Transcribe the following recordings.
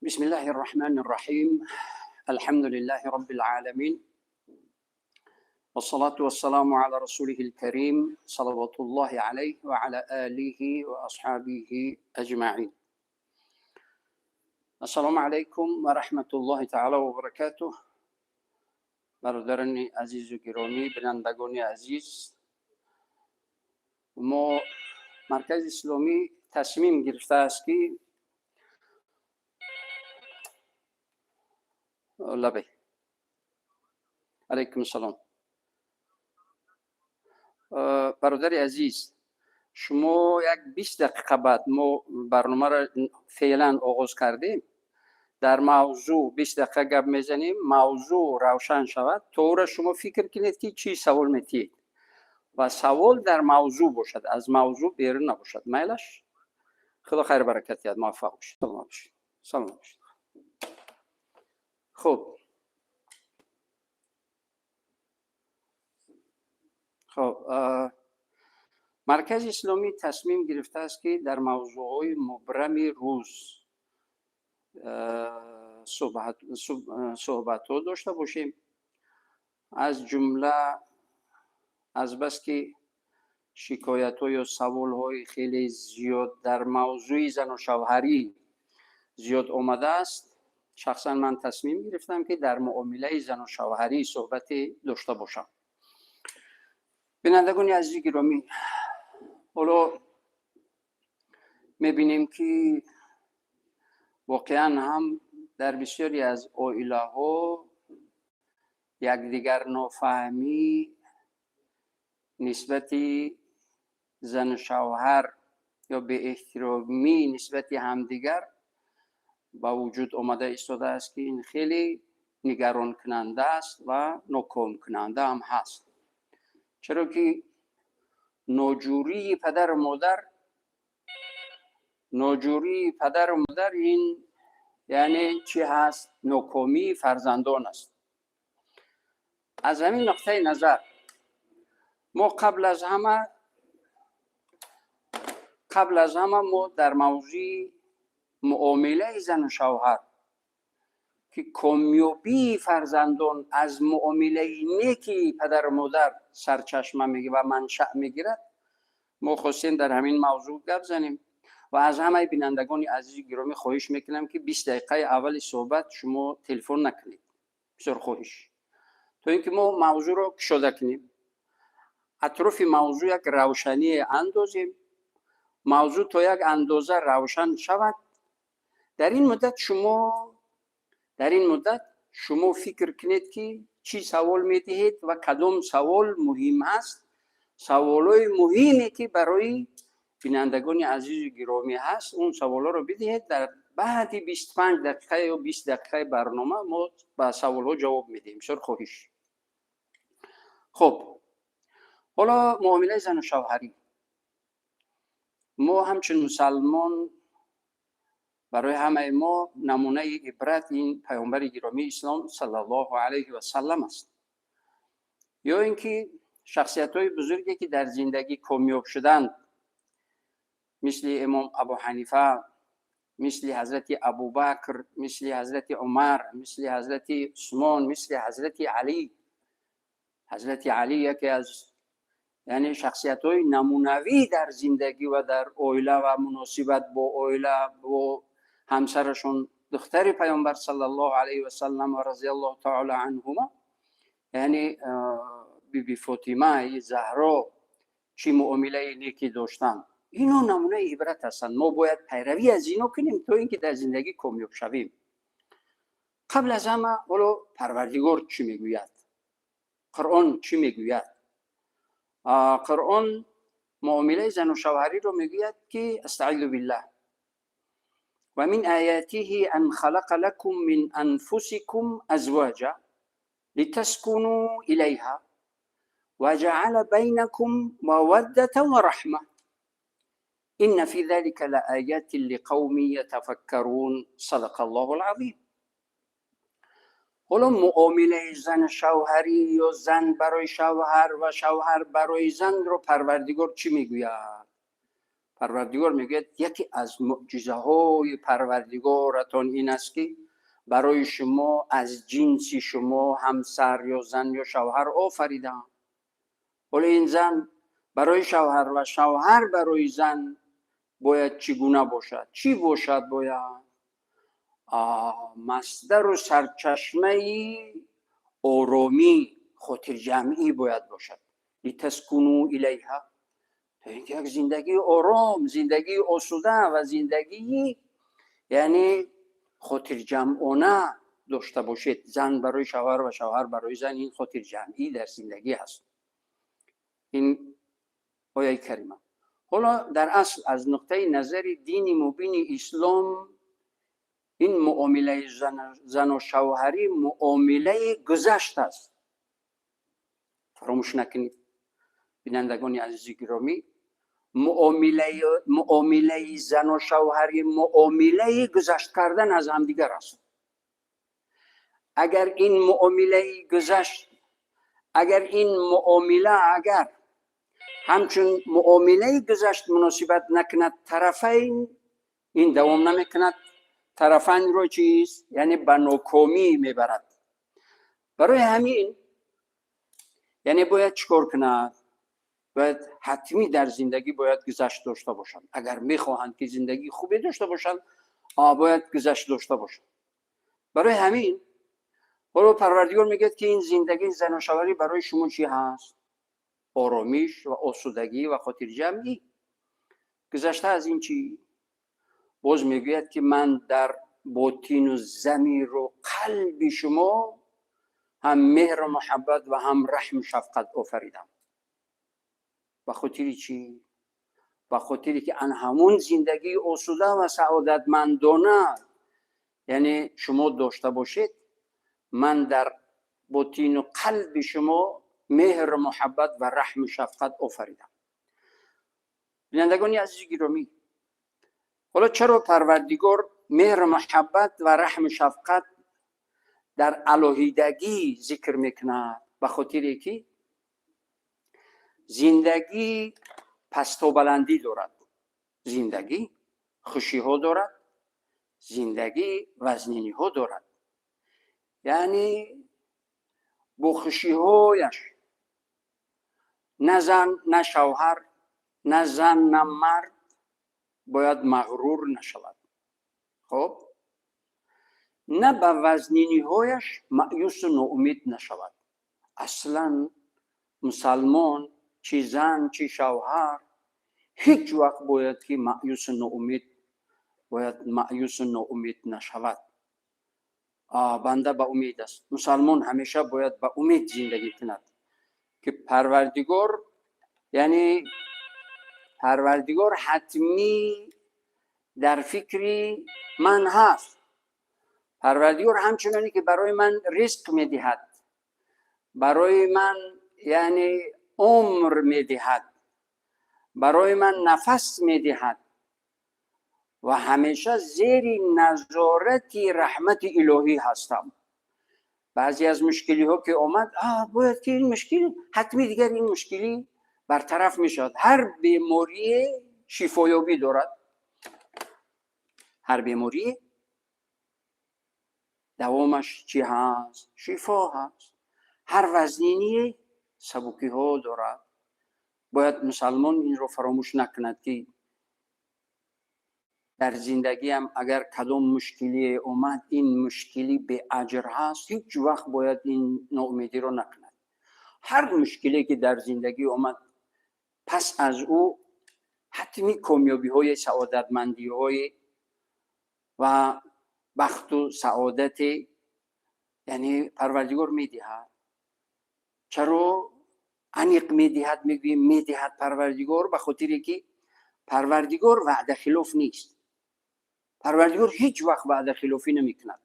بسم الله الرحمن الرحيم. الحمد لله رب العالمين، والصلاة والسلام على رسوله الكريم صلوات الله عليه وعلى آله وأصحابه أجمعين. السلام عليكم ورحمة الله تعالى وبركاته. برادران عزیز و گرامی، بینندگان عزیز، ما مرکز اسلامی تصمیم گرفته است که لبه علیکم السلام. برادر عزیز، شما یک 20 دقیقه بعد ما برنامه را فعلا آغاز کردیم. در موضوع 20 دقیقه گپ میزنیم، موضوع روشن شود. طور شما فکر کنید که چی سوال میتید و سوال در موضوع باشد، از موضوع بیرون نباشد. میلش خدا خیر برکت یاد، موفق باشید. سلام باشید. خب مرکز اسلامی تصمیم گرفته است که در موضوعهای مبرم روز صحبت ها داشته باشیم. از جمله از بس که شکایت ها یا سوال های خیلی زیاد در موضوع زن و شوهری زیاد آمده است، شخصا من تصمیم گرفتم که در معامله زن و شوهری صحبت داشته باشم. بینندگان عزیز گرامی، حالا میبینیم که واقعا هم در بسیاری از عائله ها یکدیگر نافهمی نسبت زن و شوهر یا به احترامی نسبت همدیگر با وجود آمده ایستاده است که این خیلی نگران کننده است و ناکام کننده هم هست. چرا که ناجوری پدر و مادر این یعنی چی هست؟ ناکامی فرزندان است. از همین نقطه نظر ما قبل از همه ما در موضوع معامله زن و شوهر که کامیابی فرزندان از معامله نیکی پدر و مادر سرچشمه میگه و منشأ میگیرد، ما خواستیم در همین موضوع گپ زنیم. و از همه بینندگان عزیز گرامی خواهش میکنم که 20 دقیقه اول صحبت شما تلفن نکنید، بسیار خواهش، تا اینکه ما موضوع رو کشاده کنیم، اطراف موضوع یک روشنی اندازیم، موضوع تا یک اندازه روشن شود. در این مدت شما فکر کنید که چی سوال میدهید و کدام سوال مهم است. سوالای مهمی که برای بینندگان عزیز و گرامی هست، اون سوالا رو بدهید. در بعد 25 دقیقه یا 20 دقیقه برنامه ما با سوالها جواب میدیم. بسیار خواهش. خب حالا معامله زن و شوهری، ما همچون مسلمان برای همه ما نمونه عبرت این پیامبر گرامی اسلام صلی الله علیه و سلم است، یا اینکه شخصیت‌های بزرگی که در زندگی کامیاب شدند، مثل امام ابو حنیفه، مثل حضرت ابوبکر، مثل حضرت عمر، مثل حضرت عثمان، مثل حضرت علی. حضرت علی یکی از یعنی شخصیت‌های نمونوی در زندگی و در عائله و مناسبت با عائله و همسرشون، دختر پیامبر صلی الله علیه و سلم و رضی الله تعالی عنهما، یعنی بی فاطمه زهرا، چی معامله نیکی داشتن. اینا نمونه عبرت هستند. ما باید پیروی از اینا کنیم تا اینکه در زندگی کامیاب شویم. قبل از همه حالا پروردگار چی میگوید؟ قرآن چی میگوید؟ قرآن معامله زن و شوهری رو میگوید که استعیذ بالله و من آیاته ان خلق لكم من انفسكم ازواجا لتسكنوا الیها وجعل بينكم مودة ورحمة إن في ذلك لآيات لقوم يتفكرون. صدق الله العظیم. حالا معامله زن شوهری یا زن برای شوهر و شوهر برای زن رو پروردگار چی میگوید؟ پروردگار میگه یکی از معجزه های پروردگارتان این است که برای شما از جنس شما همسر یا زن یا شوهر آفریدم. ولی این زن برای شوهر و شوهر برای زن باید چگونه باشد؟ چی باشد باید؟ مصدر و سرچشمه آرامی، خاطر جمعی باید باشد. لتسکنوا الیها، تا اینکه یک زندگی آرام، زندگی آسوده و زندگی یعنی خاطر جمعانه داشته باشید. زن برای شوهر و شوهر برای زن، این خاطر جمعی در زندگی هست. این آیه کریمه. حالا در اصل از نقطه نظر دین مبین اسلام این معامله زن و شوهری معامله گذشته است. فراموش نکنید بینندگان عزیز گرامی، معامله زن و شوهری معامله گذشت کردن از همدیگر است. اگر این معامله گذشت، اگر این معامله اگر همچون معامله گذشت مناسبت نکند طرفین، این دوام نمیکند، طرفین رو چیز یعنی به ناکامی میبرد. برای همین یعنی باید چکار کند؟ باید حتمی در زندگی باید گذشت داشته باشند. اگر میخواهند که زندگی خوبی داشته باشند باید گذشت داشته باشند. برای همین حالا پروردگار میگه که این زندگی زن و شوهری برای شما چی هست؟ آرامیش و آسودگی و خاطر جمعی. گذشته از این چی؟ باز میگوید که من در باطن و ضمیر و قلب شما هم مهر و محبت و هم رحم شفقت آفریدم. و خاطر چی؟ و خاطری که ان همون زندگی آسوده و سعادتمندانه یعنی شما داشته باشید، من در باطن و قلب شما مهر و محبت و رحم شفقت آفریدم. بینندگان عزیز گرامی، حالا چرا پروردگار مهر و محبت و رحم شفقت در الوهیدگی ذکر میکنه؟ به خاطر که زندگی پست و بلندی دارد، زندگی خوشی ها دارد، زندگی وزنینی ها دارد. یعنی با خوشی هایش نه زن نه شوهر، نه زن نه مرد باید مغرور نشود. خب نه به وزنینی هایش مایوس و ناامید نشود. اصلا مسلمان چی زن چی شوهر هیچ وقت باید که مایوس و ناامید نشود. بنده به امید است. مسلمان همیشه باید به امید زندگی کند که پروردگار یعنی پروردگار حتمی در فکری من هست. پروردگار همچنانی که برای من رزق میدهد، برای من یعنی عمر میدهد، برای من نفس میدهد و همیشه زیر نظارت رحمت الهی هستم. بعضی از مشکلی ها که آمد باید که این مشکل حتمی دیگر این مشکلی برطرف میشد. هر بیماری شفایابی دارد، هر بیماری دوامش چی هست؟ شفا هست. هر وزنینی سبکی ها دارد. باید مسلمان این رو فراموش نکند که در زندگی هم اگر کدام مشکلی اومد این مشکلی به اجر هست، هیچ وقت باید این ناامیدی رو نکند. هر مشکلی که در زندگی اومد پس از او حتمی کامیابی های سعادتمندی های و بخت و سعادت یعنی پروردگار میدهد. چرا انیق میدهد؟ میگویم میدهد پروردگار به خاطری که پروردگار وعده خلاف نیست. پروردگار هیچ وقت وعده خلافی نمیکند.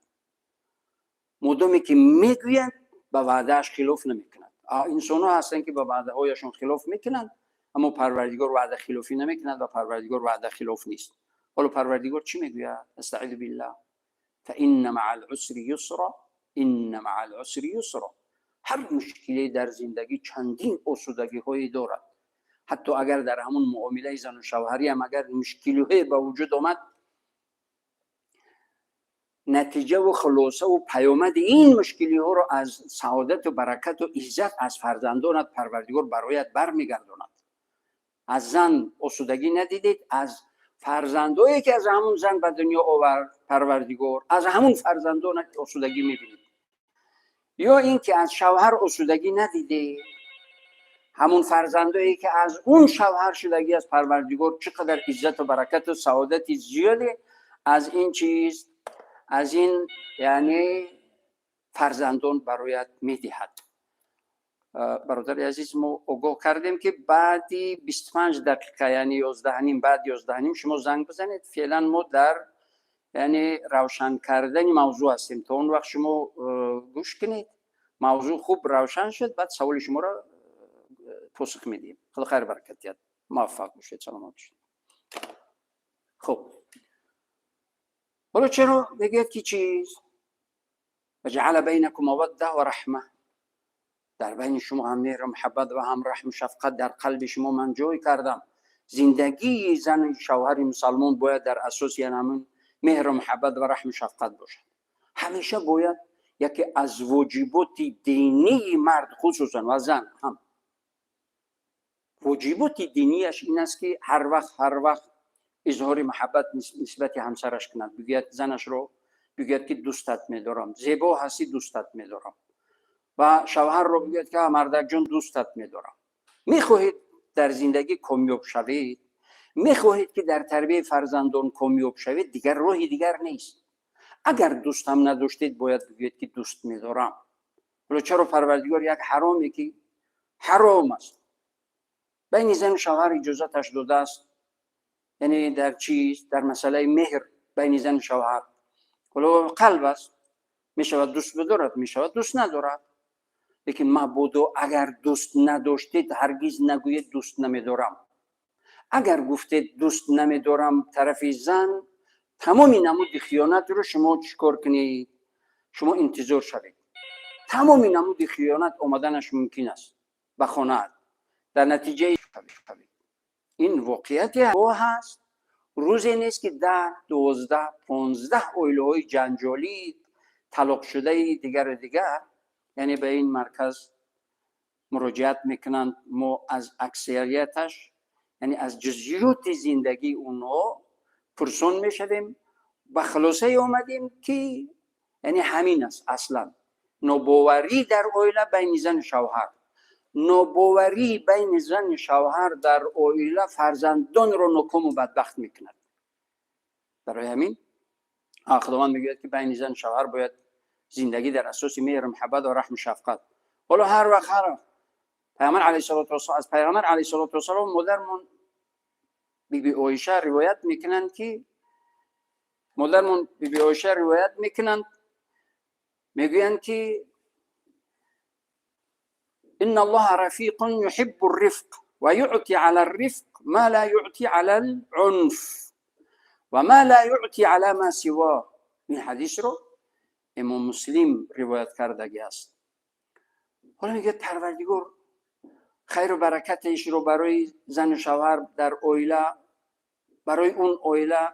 مادامی که میگوید به وعدهش خلاف نمیکند. انسان ها هستن که به وعده هایشون خلاف میکنند، اما پروردگار وعده خلافی نمیکند و پروردگار وعده خلاف نیست. حالا پروردگار چی میگوید؟ استعیذ بالله فإن مع العسر یسرا إن مع العسر یسرا. هر مشکلی در زندگی چندین آسودگی هایی دارد. حتی اگر در همون معامله زن و شوهری هم اگر مشکلی به وجود آمد، نتیجه و خلاصه و پیامد این مشکلی ها رو از سعادت و برکت و عزت از فرزندانت پروردگار برایت برمیگرداند. از زن آسودگی ندیدید، از فرزندایی که از همون زن به دنیا آورد پروردگار، از همون فرزندان آسودگی میبینید. یا این که از شوهر آسودگی ندیدید، همون فرزندایی که از اون شوهر شدگی از پروردگار چقدر عزت و برکت و سعادت زیاده از این چیز، از این یعنی فرزندان برایت میدهد. برادر عزیز، ما آگاه کردیم که بعدی 25 دقیقه یعنی 11 بعد 11 شما زنگ بزنید. فعلا ما در یعنی روشن کردن موضوع هستیم. تا اون وقت شما گوش کنید، موضوع خوب روشن شد بعد سوال شما را پاسخ میدیم. خدا خیر برکت، موفق باشید، سلامت باشید. خب حالا چرا بگید که چیز وجعل بینکم موده و رحمه، در بین شما هم مهر و محبت و هم رحم و شفقت در قلب شما من جای کردم. زندگی زن و شوهر مسلمان باید در اساس همین مهر و محبت و رحم و شفقت باشد. همیشه باید یکی از واجبات دینی مرد خصوصا و زن هم واجبات دینیش این است که هر وقت اظهار محبت نسبت همسرش کند. بگوید زنش رو بگوید که دوستت می‌دارم، زیبا هستی دوستت می‌دارم، و شوهر رو بگوید که مردک جون دوستت می‌دارم. می‌خواهید در زندگی کامیاب شوید، می‌خواهید که در تربیت فرزندان کامیاب شوید، دیگر راهی دیگر نیست. اگر دوست هم نداشتید باید بگوید که دوست می‌دارم. ولی چرا پروردگار یک حرامی که حرام است بین زن و شوهر اجازتش داده است، یعنی در چیز در مسئله مهر بین زن و شوهر، ولی قلب است، میشود دوست بدارد میشود دوست ندارد. لیکن مبادا اگر دوست نداشتید هرگز نگویید دوست نمیدارم. اگر گفتید دوست نمیدارم طرف زن، تمامی نمود خیانت رو شما چیکار کنید؟ شما انتظار شوید. تمامی نمود خیانت آمدنش ممکن است به خانه. در نتیجه این واقعیت هست. روزی نیست که 10 12 15 اویله‌های جنجالی طلاق شده دیگر یعنی به این مرکز مراجعت میکنند. ما از اکثریتش یعنی از جزئیات زندگی اونها پرسون میشدیم. به خلاصه اومدیم که یعنی همین است. اصلا ناباوری در اویله بین زن و شوهر، ناباوری بین زن و شوهر در اویله فرزندان رو ناکام و بدبخت میکند. برای همین خداوند میگوید که بین زن و شوهر باید زندگی در اساس مهر و محبت و رحم و شفقت. حالا هر وقت پیامبر علیه الصلاه و السلام از پیامبر علیه الصلاه و السلام مادرمون بیبی عایشه روایت میکنند که مادرمون بیبی عایشه روایت میکنند، میگویند که ان الله رفیق يحب الرفق و یعطی علی الرفق ما لا یعطی علی العنف و ما لا یعطی علی ما سواه. این حدیث رو امام مسلم روایت کرده است. حالا میگه پروردگار خیر و برکتش رو برای زن و شوهر در اویله، برای اون اویله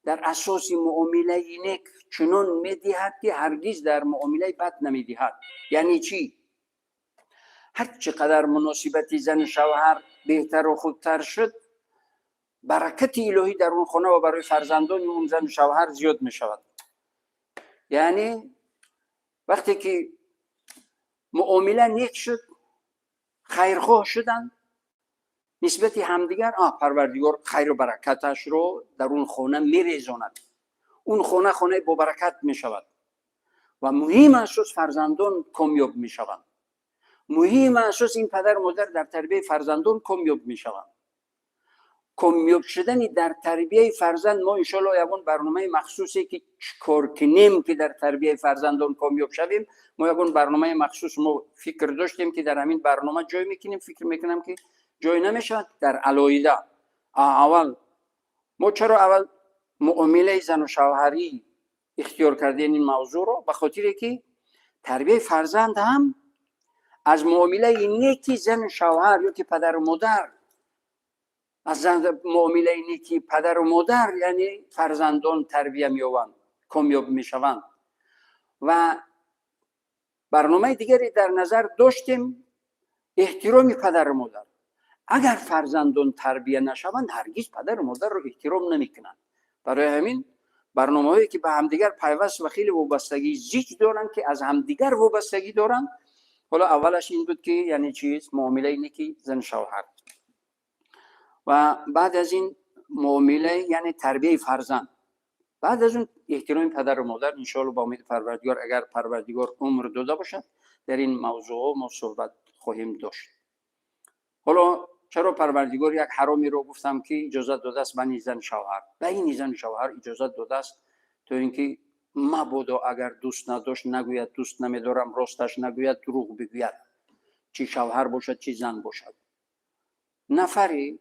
در اساس معامله نیک چنون میدهد که هرگز در معامله بد نمیدهد. یعنی چی؟ هر چقدر مناسبت زن و شوهر بهتر و خوبتر شد، برکت الهی در اون خانه و برای فرزندان اون زن و شوهر زیاد می شود. یعنی وقتی که معامله نیک شد، خیرخواه شدن نسبت همدیگر، پروردگار خیر و برکتش رو در اون خانه میریزاند. اون خانه با برکت می شود و مهم است فرزندان کامیاب می شوند. مهم است این پدر و مادر در تربیت فرزندان کامیاب می شوند. کامیاب شدن در تربیت فرزند، ما انشالله یکون برنامه مخصوصی که چکار کنیم که در تربیت فرزندان کامیاب شویم، ما یکون برنامه مخصوص ما فکر داشتیم که در همین برنامه جای میکنیم. فکر میکنم که جای نمیشد در علایده. اول ما چرا اول معامله زن و شوهری اختیار کردیم این موضوع رو؟ به خاطر که تربیت فرزند هم از معامله نیکی زن و شوهر یا که پدر و مادر از معامله نیکی پدر و مادر یعنی فرزندان تربیه می‌یابند، کامیاب میشوند. و برنامه دیگری در نظر داشتیم، احترام پدر و مادر. اگر فرزندان تربیه نشوند هرگز پدر و مادر رو احترام نمیکنند. برای همین برنامه‌هایی که به همدیگر پیوست و خیلی وابستگی زیاد دارن که از همدیگر وابستگی دارن، حالا اولش این بود که یعنی چیز معامله اینه که زن شوهر، و بعد از این معامله یعنی تربیه فرزند، بعد از اون احترام پدر و مادر. ان شاء الله با امید پروردگار اگر پروردگار عمر داده باشد در این موضوع ما صحبت خواهیم داشت. حالا چرا پروردگار یک حرامی رو گفتم که اجازه داده است بین زن شوهر؟ بین زن شوهر اجازه داده است تو اینکه مبادا اگر دوست نداشت نگوید دوست نمیدارم، راستش نگوید، دروغ بگوید، چی شوهر باشد چی زن باشد. نفری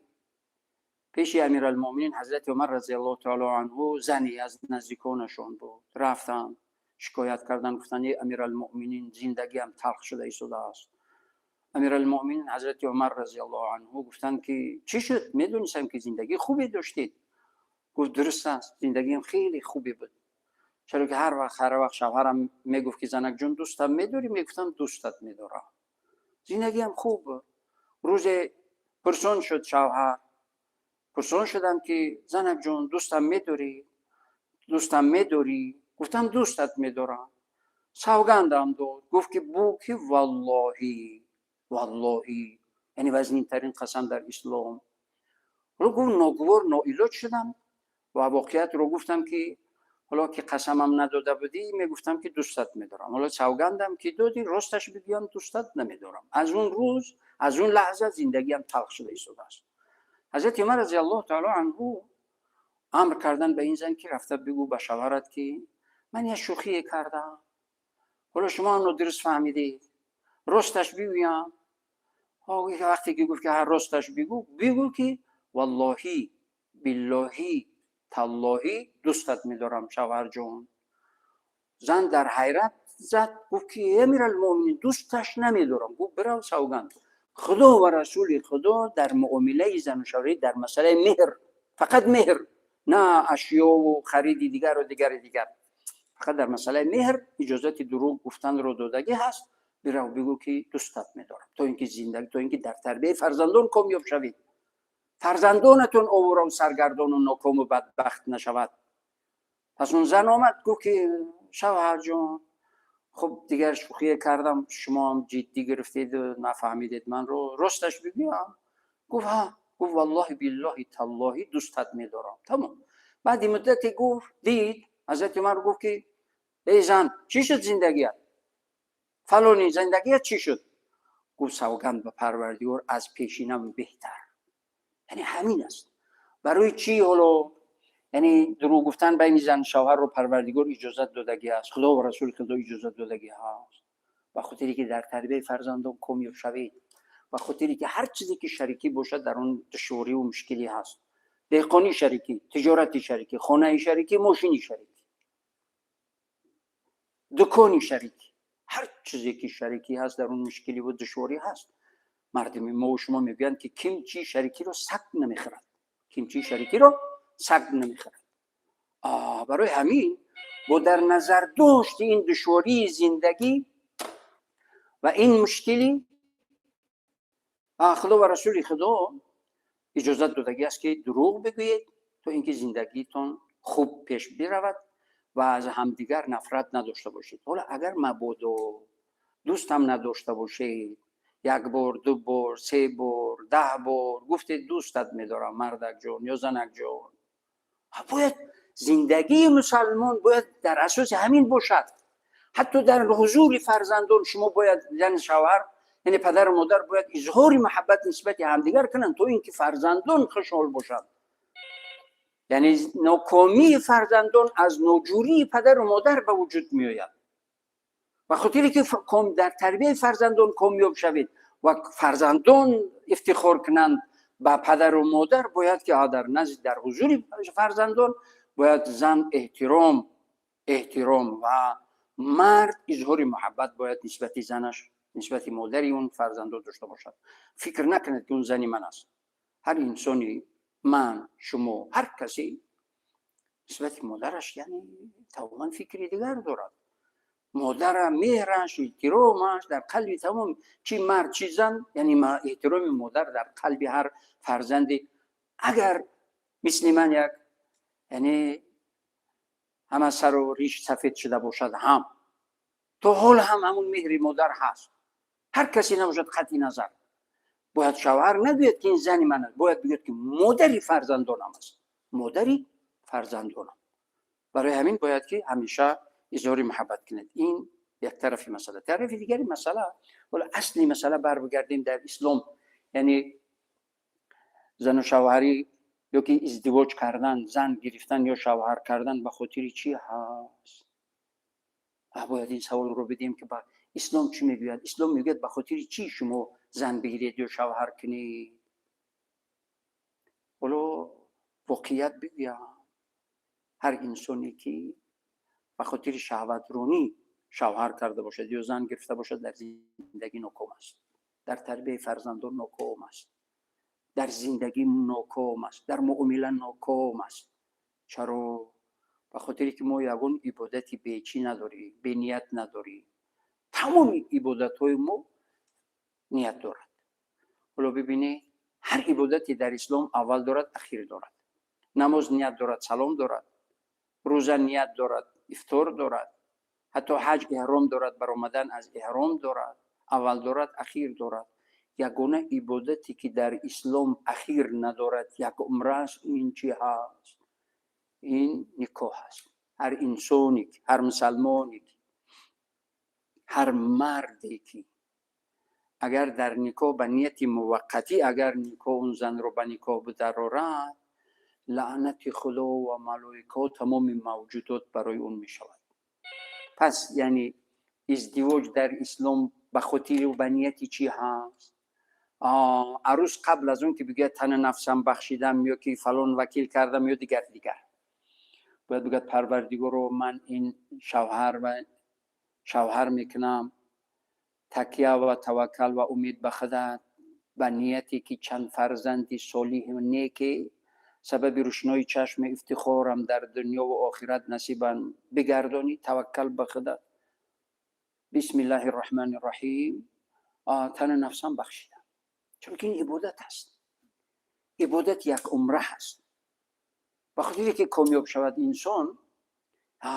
پیش امیرالمومنین حضرت عمر رضی الله تعالی عنه زنی از نزدیکانشون بود، رفتن شکایت کردن، گفتن امیرالمومنین زندگی هم تلخ شده ایستاده است. امیرالمومنین حضرت عمر رضی الله عنه گفتن که چی شد؟ میدونستم که زندگی خوبی داشتید. گفت درست است، زندگیم خیلی خوبی بود، چرا که هر وقت شوهرم میگفت که زنک جون دوستم میداری، میگفتم دوستت میدارم، زندگیم خوب بود. روز پرسون شد شوهر، پرسون شدم که زنک جون دوستم میداری؟ دوستم میداری؟ گفتم دوستت میدارم. سوگندم داد، گفت که بو که والله یعنی وزنین ترین قسم در اسلام. رو گفت ناگوار ناعلاج شدم و واقعیت رو گفتم که حالا که قسمم نداده بودی میگفتم که دوستت میدارم، حالا سوگندم که دادی راستش بگم دوستت نمیدارم. از اون روز، از اون لحظه زندگیم تلخ شده ایستاده است. حضرت عمر رضی الله تعالی عنه امر کردن به این زن که رفته بگو به شوهرت که من یه شوخی کردم، حالا شما هم درست فهمیدید، راستش بگویم. وقتی که گفت که هر راستش بگو که والله بالله تالله دوستت میدارم شوهر جون. زن در حیرت زد، گفت که امیرالمومنین دوستش نمیدارم. گفت برو سوگند خدا و رسول خدا در معامله زن و شوهری در مسئله مهر، فقط مهر، نه اشیا و خریدی دیگر و دیگر، فقط در مسئله مهر اجازت دروغ گفتن رو دادگی هست. برو بگو که دوستت میدارم، تا اینکه زندگی، تا اینکه در تربیت فرزندان کامیاب شوید، فرزندانتون آواره و سرگردان و ناکام و بدبخت نشود. پس اون زن آمد گفت که شوهر جان خب دیگر شوخی کردم، شما هم جدی گرفتید و نفهمیدید من رو، راستش بگیم. گفت ها. گفت والله بالله تالله دوستت میدارم. تمام. بعد مدتی گفت دید حضرت عمر گفت که ای زن چی شد زندگیت؟ فلانی زندگیت چی شد؟ گفت سوگند به پروردگار از پیشینم بهتر. یعنی همین است. برای چی حالا یعنی دروغ گفتن بین زن شوهر رو پروردگار اجازت دادگی است، خدا و رسول خدا اجازت دادگی هست، و خاطری که در تربیت فرزندان کامیاب شوید، و خاطری که هر چیزی که شریکی باشد در اون دشواری و مشکلی هست، دهقانی شریکی، تجارتی شریکی، خانه شریکی، ماشینی شریکی، دکانی شریکی، هر چیزی که شریکی هست در اون مشکلی و دشواری هست. مردم ما و شما میگن که کیمچی شریکی رو سگ نمیخرد، کیمچی شریکی رو سگ نمیخرد. برای همین با در نظر داشت این دشواری زندگی و این مشکلی، خدا و رسول خدا اجازت دادگی است که دروغ بگویید تا اینکه زندگیتون خوب پیش برود و از همدیگر نفرت نداشته باشید. حالا اگر مبادا دوستم نداشته باشید، یک بار، دو بار، سه بار، 10 بار گفتید دوستت میدارم مردک جان یا زنک جان، باید زندگی مسلمان باید در اساس همین باشد. حتی در حضور فرزندان شما باید زن شوهر یعنی پدر و مادر باید اظهار محبت نسبت همدیگر کنند تا اینکه فرزندان خوشحال باشند. یعنی ناکامی فرزندان از ناجوری پدر و مادر به وجود می آید. و خاطری که در تربیت فرزندان کامیاب شوید و فرزندان افتخار کنند با پدر و مادر، باید که در حضور فرزندان باید زن احترام و مرد اظهار محبت باید نسبت زنش، نسبت مادری اون فرزندان داشته باشد. فکر نکنید که اون زنی من است. هر انسانی من، شما، هر کسی نسبت مادرش یعنی تماما فکری دیگر دارد. مادر مهرش، احترامش در قلب تمام چی مرد چی زن، یعنی احترام مادر در قلب هر فرزندی. اگر مثل من یک یعنی همه سر و ریش سفید شده باشد، هم تو حال هم همون مهر مادر هست. هر کسی نباشد خطی نظر. باید شوهر نگوید که این زن من است، باید بگوید که مادری فرزندانم است، مادری فرزندانم. برای همین باید که همیشه اظهار محبت کنید. این یک طرف مسئله. طرف دیگری مسئله، ولی اصلی مسئله برگردیم در اسلام، یعنی زن و شوهری یا که ازدواج کردن، زن گرفتن یا شوهر کردن به خاطر چی هست؟ باید این سوال رو بدیم که با اسلام چی میگوید؟ اسلام میگوید به خاطر چی شما زن بگیرید یا شوهر کنید؟ ولو واقعیت بگویم، هر انسانی که به خاطر شهوت رونی شوهر کرده باشد یا زن گرفته باشد در زندگی ناکام است، در تربیت فرزندان ناکام است، در زندگی ناکام است، در معامله ناکام است. چرا؟ به خاطر که ما یگان عبادتی بیچی نداری، به نیت نداری. تمام عبادت های ما نیت دارد. حالا ببینی هر عبادتی در اسلام اول دارد، اخیر دارد. نماز نیت دارد، سلام دارد. روزه نیت دارد، افطار دارد. حتی حج احرام دارد، برآمدن از احرام دارد. اول دارد، اخیر دارد. یگانه عبادتی که در اسلام اخیر ندارد یک عمره است. این چی هست؟ این نکاح هست. هر انسانی، هر مسلمانی، هر مردی که اگر در نکاح به نیت موقتی اگر نکاح اون زن رو به نکاح بدرارد، لعنت خدا و ملائکه تمام موجودات برای اون می شود. پس یعنی ازدواج در اسلام به خاطر و به نیت چی هست؟ عروس قبل از اون که بگه تن نفسم بخشیدم یا که فلان وکیل کردم یا دیگر باید بگه پروردگارو من این شوهر میکنم، تکیه و توکل و امید به خودت، به نیتی که چند فرزندی صالح و نیکی سبب روشنایی چشم افتخارم در دنیا و آخرت نصیبم بگردانی. توکل به خودت، بسم الله الرحمن الرحیم، تن نفسم بخشیدم. چون که این عبادت هست. عبادت یک عمره هست. وقتی که کامیاب شود انسان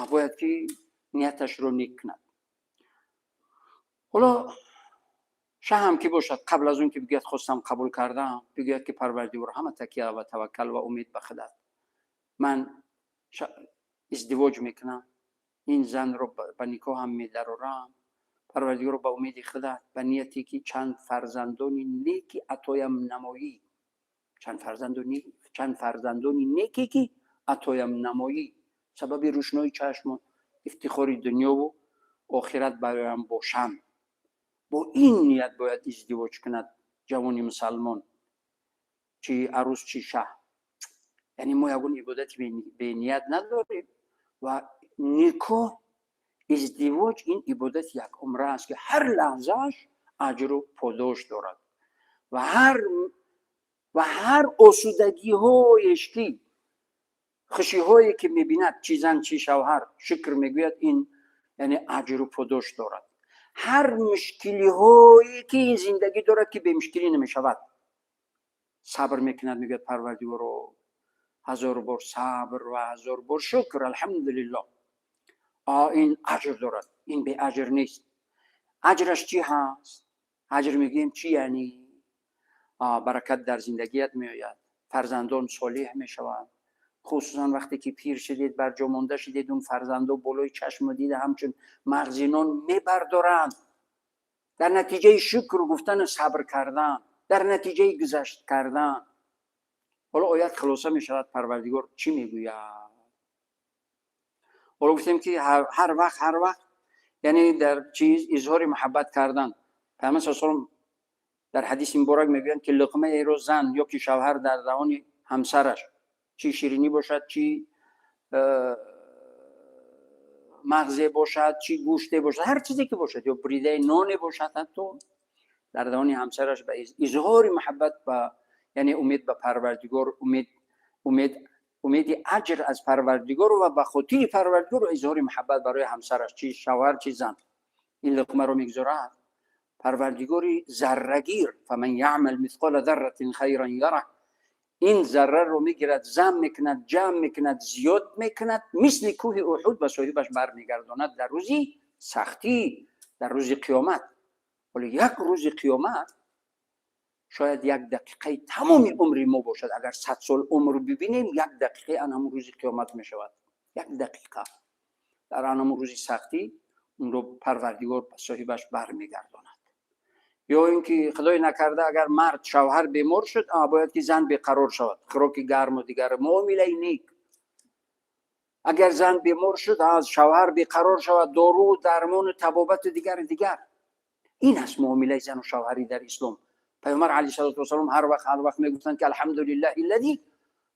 باید که نیتش رو نیک کند. حالا شهم که باشد قبل از اون که بگید خواستم قبول کردم، بگید که پروردگار همه تکیه و توکل و امید به خودت، من ازدواج میکنم، این زن رو به نکاح هم میدرارم، پروردگار رو به امید خودت، به نیتی که چند فرزندانی نیکی عطایم نمایی، چند فرزندانی نیکی که عطایم نمایی، سبب روشنایی چشم و افتخار دنیا و آخرت برایم باشم. با این نیت باید ازدواج کند جوانی مسلمان، چی عروس چی شه. یعنی ما یکون عبادتی به نیت نداریم و نکاح ازدواج این عبادت یک عمره است که هر لحظهش اجر و پاداش دارد و هر آسودگی هایش که خوشی هایی که میبیند چی زن چی شوهر شکر میگوید، این یعنی اجر و پاداش دارد. هر مشکلی هایی که این زندگی دارد که به مشکلی نمیشود صبر میکند، میگه پروردگارو هزار بار صبر و هزار بار شکر الحمدلله، این اجر دارد. این به اجر نیست. اجرش چی هست؟ اجر میگیم چی یعنی؟ برکت در زندگیت میآید، فرزندان صالح میشوند، خصوصا وقتی که پیر شدید برجا مانده شدید، اون فرزندان بالای چشم دید همچون مغزینان میبردارند. در نتیجه شکر گفتن صبر کردن، در نتیجه گذشت کردن. حالا آیت خلاصه می شود پروردگار چی میگوید؟ حالا گفتیم که هر وقت یعنی در چیز اظهار محبت کردن. پیامبر صلی الله علیه و در حدیث مبارک میگویند که لقمه ای رو زن یا که شوهر در دهان همسرش، چی شیرینی باشد، چی مغزه باشد، چی گوشته باشد، هر چیزی که باشد، یا بریده نان باشد، حتی در دهان همسرش به اظهار محبت و یعنی امید به پروردگار، امید اجر از پروردگار و به خاطر پروردگار اظهار محبت برای همسرش، چی شوهر چی زن. این لقمه رو میگذارد پروردگاری ذره‌گیر، فمن یعمل مثقال ذره خیرا یره، این ذره رو میگیرد، جمع میکند، جمع میکند، زیاد میکند، مثل کوه احد به صاحبش برمیگرداند در روزی سختی، در روز قیامت. ولی یک روز قیامت شاید یک دقیقه تمام عمر ما باشد. اگر 100 سال عمر ببینیم، یک دقیقه آن همون روز قیامت می شود. یک دقیقه در آن همون روز سختی اون رو پروردگار به صاحبش برمیگرداند. یا اینکه خدای نکرده اگر مرد شوهر بیمار شد، باید که زن بیقرار شود، خوراک گرم و دیگر معامله نیک. اگر زن بیمار شد، از شوهر بیقرار شود، دارو درمان و طبابت دیگر. این است معامله زن و شوهری در اسلام. پیامبر علیه السلام هر وقت میگفتند که الحمدلله الذی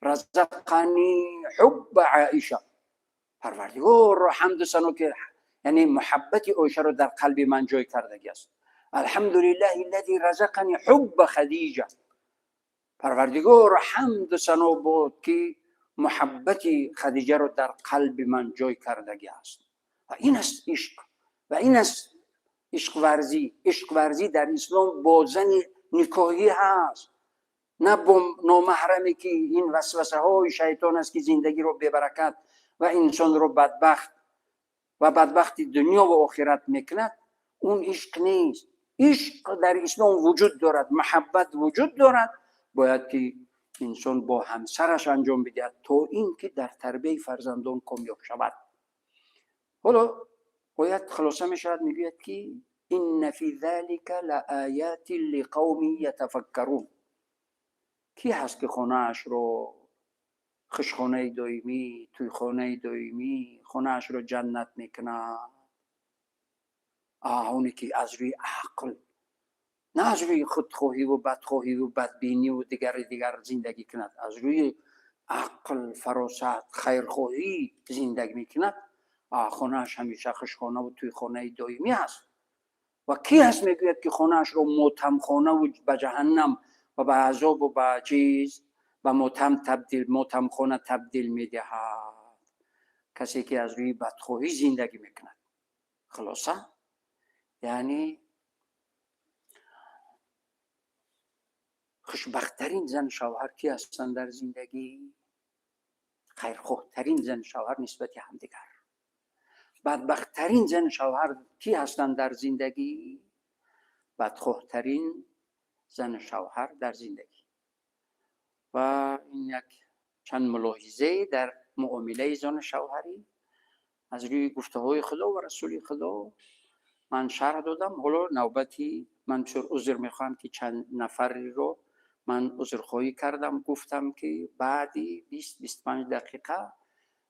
رزقنی حب عائشه، پروردگار را حمد و ثنا که یعنی محبت عایشه را در قلب من جای کرده است. الحمدلله الذی رزقنی حب خدیجه، پروردگار حمد و ثنا بود که محبت خدیجه را در قلب من جای کرده است. و این است عشق، و این است عشق ورزی. عشق ورزی در اسلام با زن نکاحی هست، نه با نامحرمی که این وسوسه های شیطان است که زندگی رو بی برکت و انسان رو بدبخت دنیا و آخرت میکند. اون عشق نیست. عشق در اسلام وجود دارد، محبت وجود دارد، باید که انسان با همسرش انجام بده تا اینکه در تربیت فرزندان کامیاب شود. حالا باید خلاصه میشود میگوید که ان فی ذلک لآیات لقوم یتفکرون. کی هست که خانه‌اش رو خشخانه دائمی، توی خانه دائمی خانه‌اش رو جنت میکنه؟ اونی که از روی عقل، نه از روی خودخواهی و بدخواهی و بدبینی و دیگر زندگی کند، از روی عقل، فراست، خیرخواهی زندگی میکند، خانه‌اش همیشه خشخانه و توی خانه دائمی است. و کی هست میگوید که خانه‌اش رو ماتم خانه و به جهنم و به عذاب و به چیز و ماتم خانه تبدیل میدهد؟ کسی که از روی بدخواهی زندگی میکند. خلاصه یعنی خوشبخت‌ترین زن شوهر کی هستند در زندگی؟ خیرخواه‌ترین زن شوهر نسبت همدیگر. بدبخت‌ترین زن شوهر کی هستند در زندگی؟ بدخواه‌ترین زن شوهر در زندگی. و این یک چند ملاحظه در معامله زن شوهری از روی گفته‌های خدا و رسول خدا من شرح دادم. حالا نوبتی من بسیار عذر میخوام که چند نفری رو من عذرخواهی کردم، گفتم که بعدی 20-25 دقیقه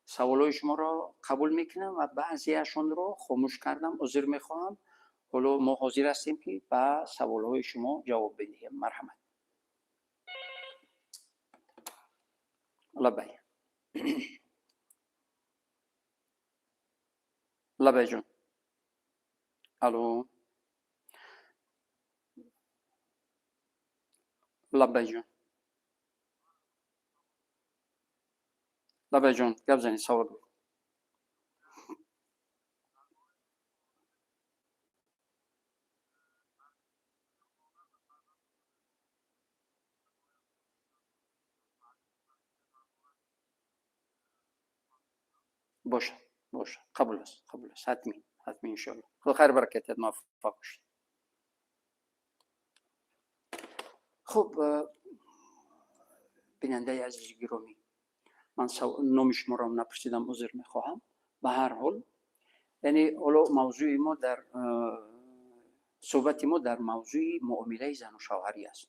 سوالای شما را قبول میکنم و بعضیشون رو خاموش کردم. عذر میخوام. حالا ما حاضر هستیم که به سوالهای شما جواب بدهیم. مرحمت. لبی لبی جون. الو لبی جون. لبی جون گپ زنی. سوال باشه. قبول است. حتمی ان شاء الله. خدا خیر برکت موفق باشید. خب بیننده عزیز گرامی، من نام شما را نپرسیدم، عذر میخواهم. به هر حال یعنی حالا موضوع ما در صحبت ما در موضوع معامله زن و شوهری است.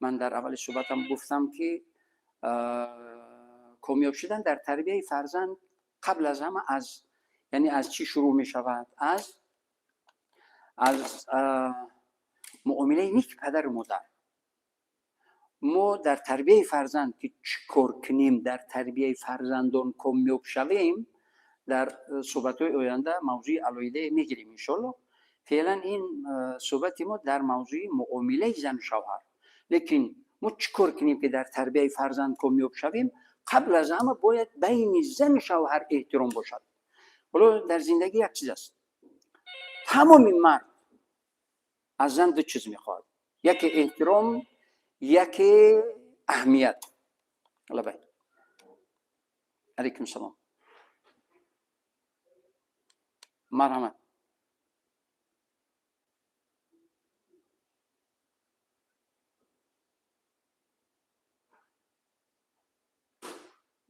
من در اول صحبتم گفتم که کامیاب شدن در تربیت فرزند قبل از همه از چی شروع می شود؟ از معامله نیک پدر و مادر. ما در تربیت فرزند که چیکار کنیم در تربیت فرزندان کامیاب شویم، در صحبت‌های آینده موضوع علایده میگیریم ان شاء الله. فعلا این صحبت ما در موضوع معامله زن شوهر. لیکن ما چیکار کنیم که در تربیت فرزند کامیاب شویم؟ قبل از همه باید بین زن و شوهر احترام باشد. حالا در زندگی یک چیز است، تمام مرد از زن دو چیز میخواد، یکی احترام، یکی اهمیت. الله علیکم سلام. مرحمت.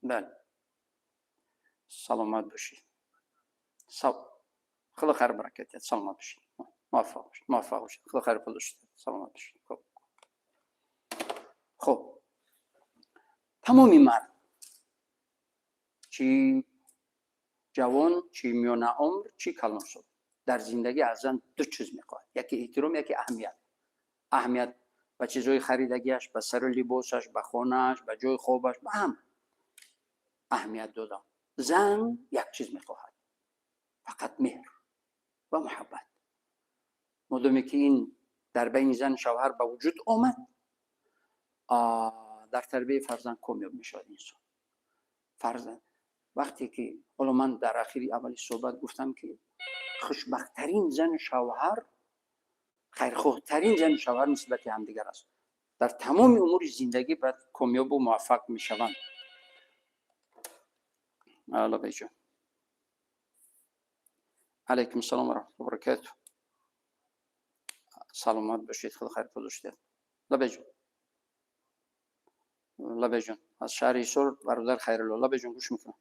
بله سلامت باشید. خدا خیر برکت. سلامت باشید. موفق باشید. خدا خیر پاداشید. سلامت باشید. خب تمامی مرد، چی جوان، چی میان عمر، چی کلان شد، در زندگی از زن دو چیز میخواد، یکی احترام، یکی اهمیت. اهمیت به چیزای خریدگیش، به سر لباسش، به خانهش، به جای خوابش، به هم اهمیت دادن. زن یک چیز میخواهد، فقط مهر و محبت. مادامی که این در بین زن شوهر به وجود آمد، در تربیت فرزند کامیاب میشود انسان. فرزند وقتی که حالا من در اخیر اولی صحبت گفتم که خوشبخت‌ترین زن شوهر، خیرخواه‌ترین زن شوهر نسبت همدیگر است. در تمام امور زندگی باید کامیاب و موفق میشوند. الله بیجان. علیکم السلام و رحمت الله و برکاته. سلامت باشید. خدا خیر پاداشید. لبه جان از شهر ایسور برادر خیرالله. لبه جان گوش میکنم.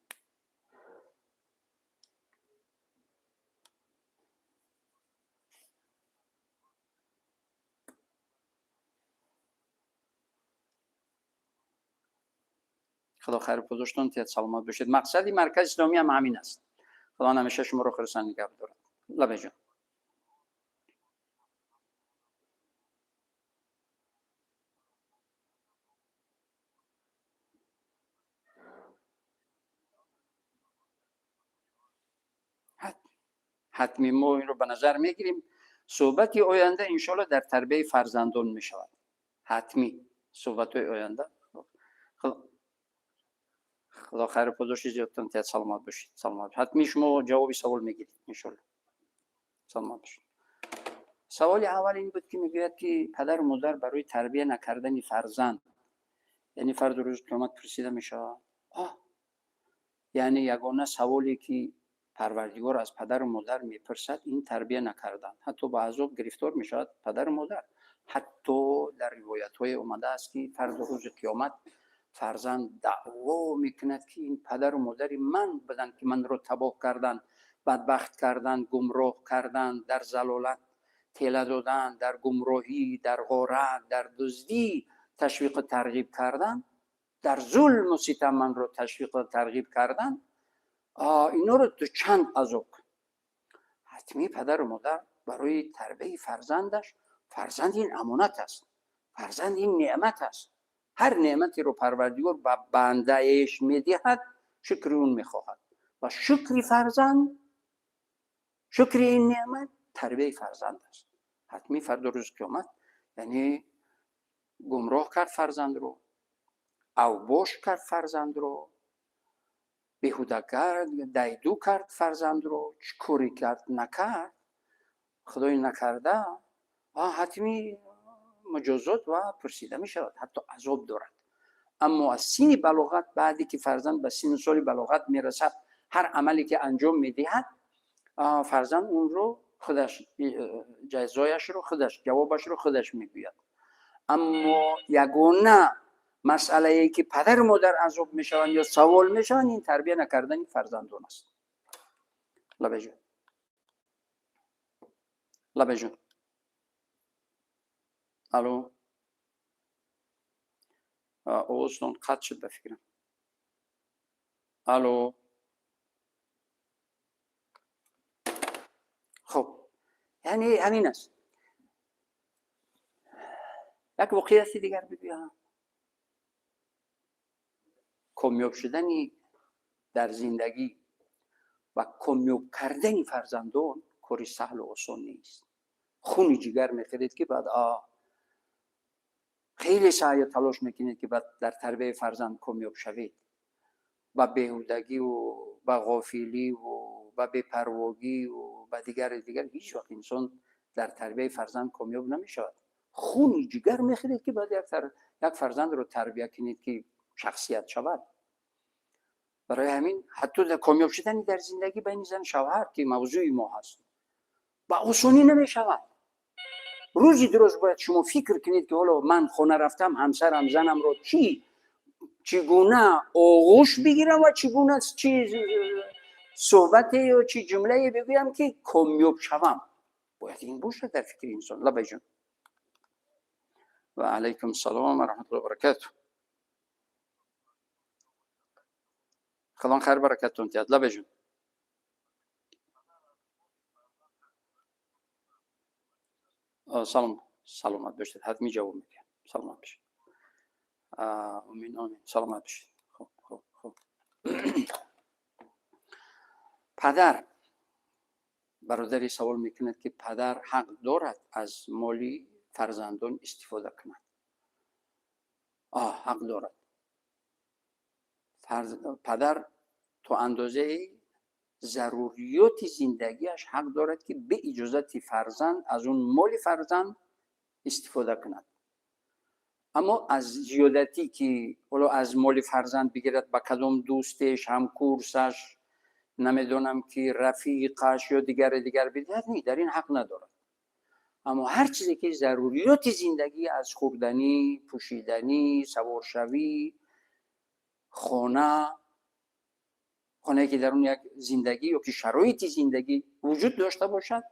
خدا خیر پاداشتون. تیت سلامت باشید. مقصدی مرکز اسلامی هم همین است. خدا همیشه شما رو خرسان نگه دارد. لبه جان. حتمی ما این رو به نظر میگیریم صحبتی آینده انشالله در تربیت فرزندان می شود. حتمی صحبت آینده. خدا خیر پاداشی زیادتون. تیت سلامت باشید. سلامت. حتمی شما جوابی سوال میگیرید انشالله. سلامت باشید. سوال اول این بود که میگوید که پدر و مادر برای تربیت نکردن فرزند، یعنی فرد روز قیامت پرسیده میشه. یعنی یگانه سوالی که پروردگار از پدر و مادر میپرسد این تربیت نکردن، حتی به عذاب گرفتار میشود پدر و مادر. حتی در روایت های اومده است که فرد روز قیامت فرزند دعوا میکند که این پدر و مادری من بدن که من رو تباه کردن، بدبخت کردن، گمراه کردن، در ضلالت تیله دادن، در گمراهی، در غارت، در دزدی تشویق و ترغیب کردن، در ظلم و ستم من رو تشویق و ترغیب کردن. اینا رو تو چند عذاب. حتمی پدر و مادر برای تربیت فرزندش، فرزند این امانت است، فرزند این نعمت است. هر نعمتی رو پروردگار به بندهش میدهد شکر اون میخواهد و شکر فرزند، شکر این نعمت تربیت فرزند است. حتمی فرد روز قیامت یعنی گمراه کرد فرزند رو، اوباش کرد فرزند رو، بیهوده کرد، دیدو کرد فرزند رو، چکوری کرد نکرد، خدای نکرده، حتمی مجازات و پرسیده می شود، حتی عذاب دارد. اما از سن بلاغت، بعدی که فرزند به سن سال بلاغت می رسد، هر عملی که انجام می دهد فرزند اون رو خودش جزایش رو خودش، جوابش رو خودش می گوید. اما یگانه مسئله ای که پدر و مادر عذاب می شوند یا سوال می شوند این تربیت نکردن فرزندان است. لبه جون. لبه جون. الو. اوستون قطع شد بفکرم. الو. خب یعنی همین است. یک واقعیت دیگر بگویم. کامیاب شدنی در زندگی و کامیاب کردن فرزندان کاری سهل و آسان نیست. خون جگر میخرید که بعد خیلی سعی و تلاش میکنید که در تربیت فرزند کامیاب شوید و بیهودگی و غافلی و بی‌پروایی و دیگر هیچ وقت انسان در تربیت فرزند کامیاب نمیشود. خون جگر میخرید که بعد یک فرزند رو تربیت کنید که شخصیت شود. برای همین حتی در کامیاب شدن در زندگی بین زن شوهر که موضوع ما هست با آسانی نمیشود. روزی درست باید شما فکر کنید که حالا من خونه رفتم همسرم زنم رو چگونه آغوش بگیرم و چگونه چی صحبتی یا چی جمله بگویم که کامیاب شوم. باید این باشه در فکر انسان. لبه جون. و علیکم السلام و رحمت الله و برکاته. خدا خیر برکتتون تیاد. لبه جون. سلامت باشید. حتمی جواب میدم. سلامت باشید. آمین. سلامت باشید. خب. پدر برادری سوال میکند که پدر حق دارد از مالی فرزندان استفاده کند. حق دارد. پدر تا اندازه ضروریات زندگیش حق دارد که به اجازت فرزند از اون مال فرزند استفاده کند. اما از زیادتی که از مال فرزند بگیرد با کدام دوستش، همکورسش، نمیدونم که رفیقش یا دیگر بدهد، نه، در این حق ندارد. اما هر چیزی که ضروریات زندگی از خوردنی، پوشیدنی، سوارشوی، خانه که در اون یک زندگی یا که شرایط زندگی وجود داشته باشد،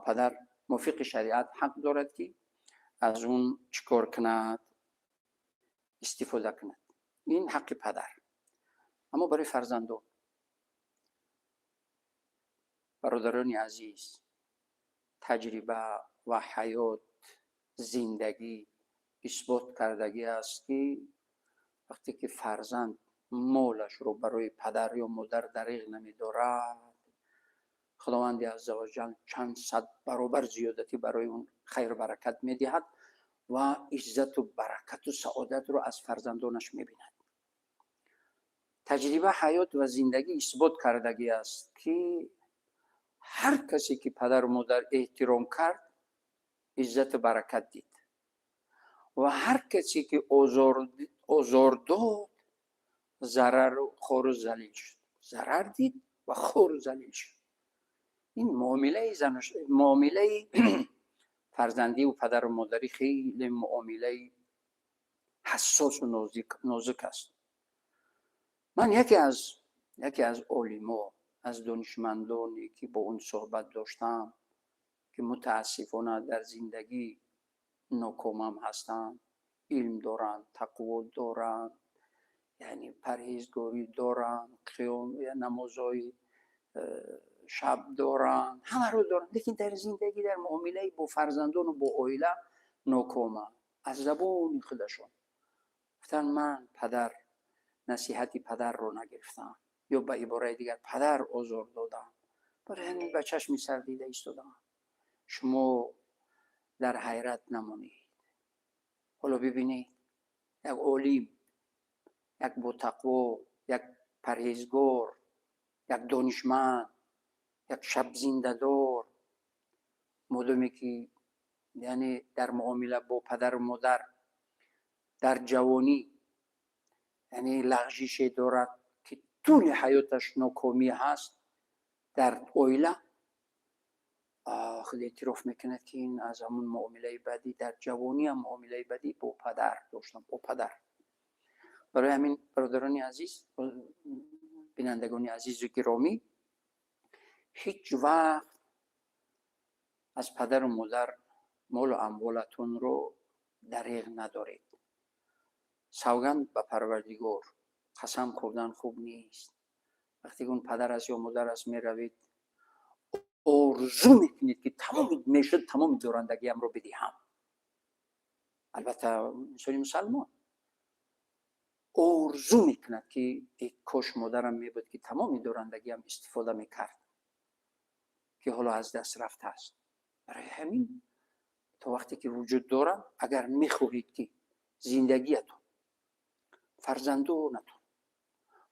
پدر موافق شریعت حق دارد که از اون چیکار کند؟ استفاده کند. این حق پدر. اما برای فرزندان، برادران عزیز، تجربه و حیات زندگی اثبات کردگی است که وقتی که فرزند مالش رو برای پدر یا مادر دریغ نمی‌دارد، خداوند عزوجل چند صد برابر زیادتی برای اون خیر و برکت می‌دهد و عزت و برکت و سعادت رو از فرزندانش می‌بیند. تجربه حیات و زندگی اثبات کردگی است که هر کسی که پدر و مادر احترام کرد، عزت و برکت دید و هر کسی که آزار داد، ضرر و خور و ذلیل شد. ضرر دید و خور و ذلیل شد. این معامله فرزندی و پدر و مادری خیلی معامله حساس و نازک است. من یکی از علما، از دانشمندانی که با اون صحبت داشتم که متاسفانه در زندگی ناکام هستند، علم دارند، تقوا دارند، یعنی پرهیزگاری دارند، قیام یا نمازهای شب دارند، همه رو دارند، لیکن در زندگی در معامله با فرزندان و با عائله ناکام. از زبان خودشون گفتن من نصیحتی پدر رو نگرفتم، یا به عبارت دیگر پدر آزار دادم، برای همین به چشم سر دیده ایستادم. شما در حیرت نمانید. حالا ببینید یک عالم، یک با تقوا، یک پرهیزگار، یک دانشمند، یک شب زنده دار، مدامی که یعنی در معامله با پدر و مادر در جوانی یعنی لغزش دارد که طول حیاتش ناکامی هست در عائله، خود اعتراف میکند که این از همون معامله بدی در جوانی هم معامله بدی با پدر داشتم، با پدر. برای همین برادران عزیز، بینندگان عزیز و گرامی، هیچ وقت از پدر و مادر مال و اموالتون رو دریغ ندارید. سوگند به پروردگار، قسم خوردن خوب نیست. وقتی اون پدر است یا مادر است میروید، آرزو میکنید که تمام دارندگیم رو بدهم. البته انسان مسلمان آرزو میکند که کاش مادرم میبود که تمام دارندگیم استفاده میکرد که حالا از دست رفته است. برای همین تا وقتی که وجود دارم، اگر میخواهید که زندگیتون، فرزندانتون،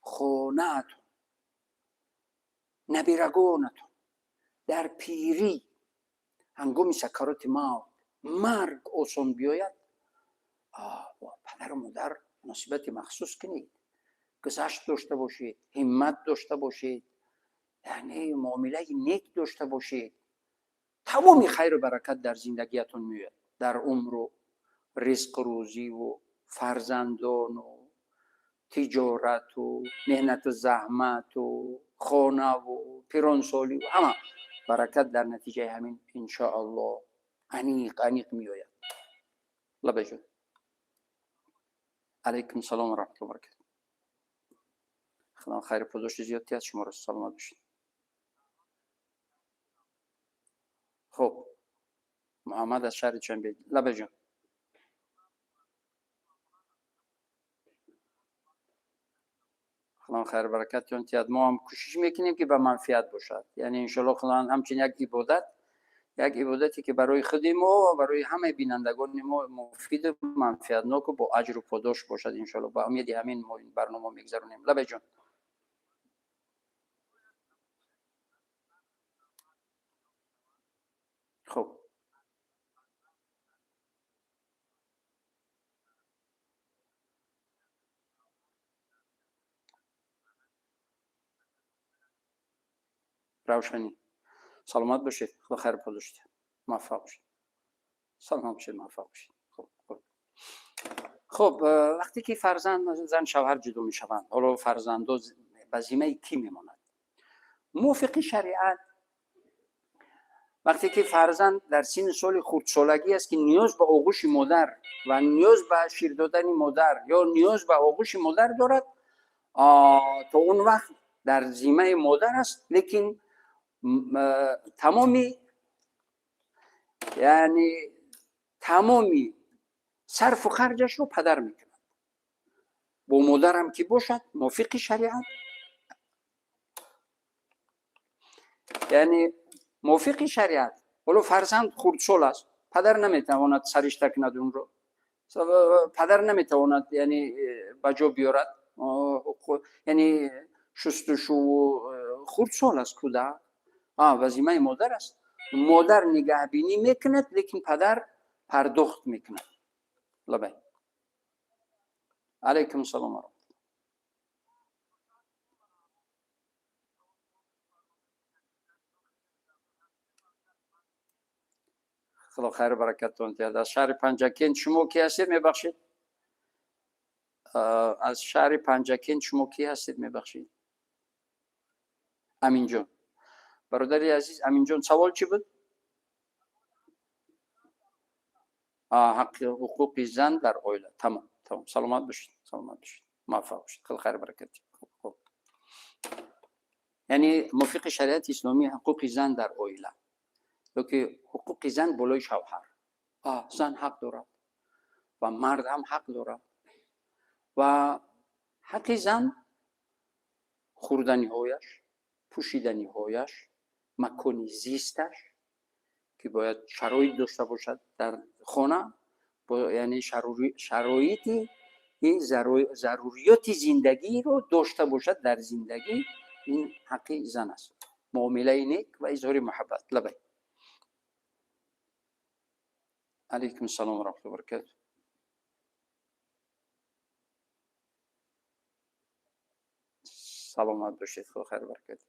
خانه‌تون، نبیرگانتون در پیری هنگام سکرات موت مرگ آسان بیاید، پدر و مادر مناسبت مخصوص کنید، گذشت داشته باشید، همت داشته باشید، یعنی معامله نیک داشته باشید. تمامی خیر و برکت در زندگیتون میاد، در عمر و رزق و روزی و فرزندان و تجارت و مهنت و زحمت و خانه و پیرانسالی و همه برکت در نتیجه همین انشاءالله انیق میآید. لبجون. علیکم السلام و رحمت الله و برکاته. خدا خیر پاداش زیادی از شما را سلامت باشید. خب محمد از شهر چنبید. لبجون. خدا خیر برکت جان. ما هم کوشش میکنیم که به منفعت باشد، یعنی انشالله خدا همچنین یک عبادتی که برای خود ما و برای همه بینندگان ما مفید و منفعتناک و با اجر و پاداش باشد انشالله. با امید همین ما این برنامه میگذرونیم. لبه جان. خب روشنی. سلامت باشید. خدا خیر پاداش. موفق باشید. سلامت باشید. موفق باشید. خب وقتی که فرزند زن شوهر جدا میشوند، حالا فرزندا به ذمه کی میماند؟ موافق شریعت وقتی که فرزند در سن سال خردسالگی است که نیاز به آغوش مادر و نیاز به شیر دادن مادر یا نیاز به آغوش مادر دارد، تا اون وقت در ذمه مادر است، لیکن تمامی صرف و خرجش رو پدر میکند. با مادر هم که باشد موافق شریعت، یعنی موافق شریعت. ولو فرزند خردسال است، پدر نمیتواند سرش تکند اون رو، پدر نمیتواند یعنی بجا بیارد، یعنی شستشو خردسال است کودک، وظیفه مادر است. مادر نگهبینی میکند لیکن پدر پرداخت میکند. لبه. علیکم السلام. خدا خیر برکتتون کرد. از شهر پنجکین شما کی هستید میبخشید؟ از شهر پنجکین شما کی هستید میبخشید؟ امین جان. برادری عزیز امین جان، سوال چی بود؟ حق حقوق زن در اویله. تمام. سلامت باشید. موفق باشید. خیلی خیر برکت. خب. یعنی موافق شریعت اسلامی حقوق زن در اویله، که حقوق زن بالای شوهر. زن حق دارد و مرد هم حق دارد و حق زن خوردنی هایش، پوشیدنی هایش، مکان زیستش که باید شرایط داشته باشد در خانه، یعنی شرایطی این ضروریات زندگی رو داشته باشد در زندگی. این حق زن است. معامله نیک و اظهار محبت. لبه. علیکم السلام و رحمت الله و برکاته. سلامت باشید. خدا خیر برکت.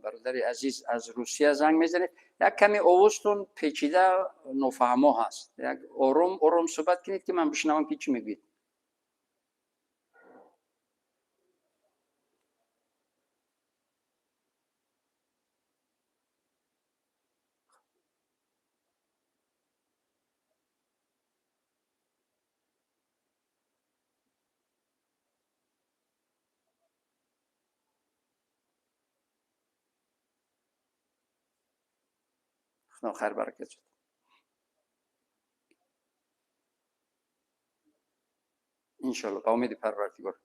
برادر عزیز از روسیه زنگ میزنید. یک کمی آوازتون پیچیده نفهما هست. یک آروم صحبت کنید که من بشنوم که چی میگید. خدا خیر برکت شد. انشالله با امید پروردگار.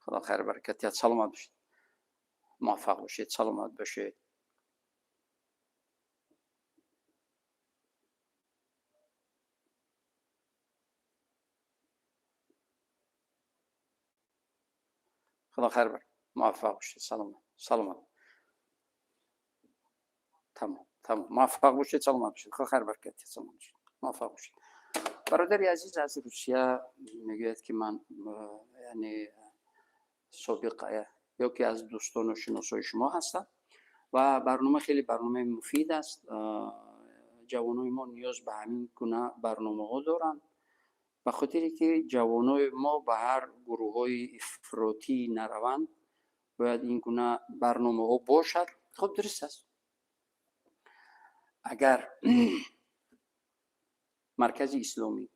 خدا خیر برکت. سلامت باشید، موفق باشید، سلامت باشید. خدا خیر بر، موفق باشید، سلامت. تمام موفق باشید، سلامت باشید. خدا خیر برکت. سلامت باشید، موفق باشید. برادری عزیز از روسیه میگوید که من یعنی سابقه یکی از دوستان و شناسای شما هستم و برنامه خیلی برنامه مفید است. جوانای ما نیاز به همین گونه برنامه ها دارن، به خاطری که جوانای ما به هر گروه های افراطی نروند، باید این گونه برنامه ها باشد. خب درست است. اگر مرکز اسلامی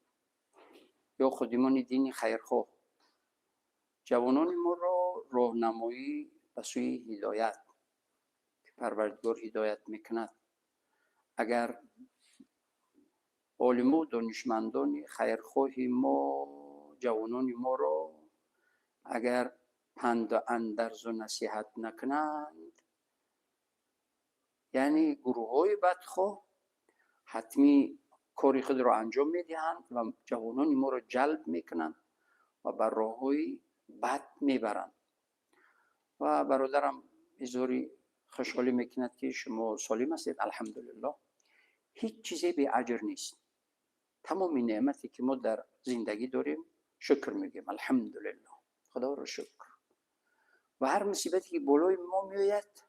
یا خادمان دین خیرخواه جوانان ما را راهنمایی به سوی هدایت که پروردگار هدایت میکند، اگر علما و دانشمندان خیرخواه ما جوانان ما را اگر پند و اندرز و نصیحت نکنند، یعنی گروه های بدخواه حتمی کاری خود را انجام میدهند و جوانان ما را جلب میکنند و بر راه های بد میبرند. و برادرم ازوری خوشحالی میکند که شما سالم هستید. الحمدلله. هیچ چیزی بی اجر نیست. تمام نعمتی که ما در زندگی داریم شکر میگیم الحمدلله، خدا را شکر. و هر مصیبتی که بالای ما میآید